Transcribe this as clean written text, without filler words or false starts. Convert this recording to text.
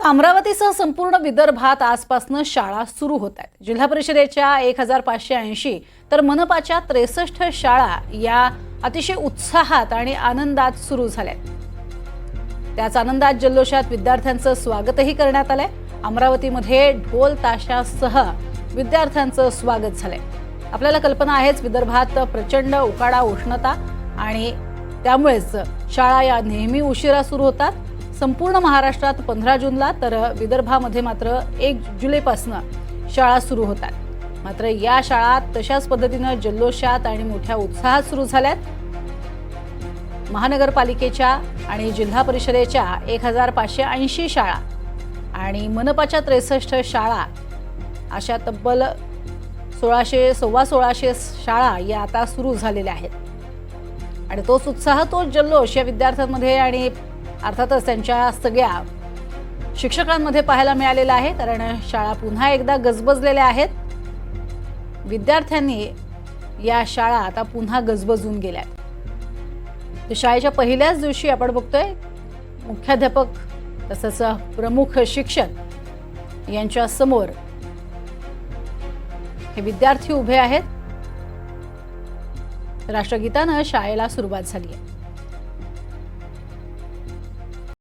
अमरावतीसह संपूर्ण विदर्भात आजपासून शाळा सुरू होत आहेत। जिल्हा परिषदेच्या 1580 तर मनपाच्या 63 शाळा या अतिशय उत्साहात आणि आनंदात सुरू झाल्यात। त्याच आनंदात जल्लोषात विद्यार्थ्यांचं स्वागतही करण्यात आलंय। अमरावतीमध्ये ढोल ताशासह विद्यार्थ्यांचं स्वागत झालंय। आपल्याला कल्पना आहेच, विदर्भात प्रचंड उकाडा उष्णता आणि त्यामुळेच शाळा या नेहमी उशिरा सुरू होतात। संपूर्ण महाराष्ट्रात 15 जूनला तर विदर्भामध्ये मात्र 1 जुलैपासून शाळा सुरू होतात। मात्र या शाळा तशाच पद्धतीने जल्लोषात आणि मोठ्या उत्साहात सुरू झाल्यात। महानगरपालिकेच्या आणि जिल्हा परिषदेच्या 1580 शाळा आणि मनपाच्या 63 शाळा अशा तब्बल 1600 शाळा या आता सुरू झालेल्या आहेत। आणि तोच उत्साह, तोच जल्लोष या विद्यार्थ्यांमध्ये आणि अर्थातच त्यांच्या सगळ्या शिक्षकांमध्ये पाहायला मिळालेला आहे। कारण शाळा पुन्हा एकदा गजबजलेल्या आहेत। विद्यार्थ्यांनी या शाळा आता पुन्हा गजबजून गेल्यात। शाळेच्या पहिल्याच दिवशी आपण बघतोय मुख्याध्यापक तसंच प्रमुख शिक्षक यांच्या समोर हे विद्यार्थी उभे आहेत। राष्ट्रगीतानं शाळेला सुरुवात झाली आहे।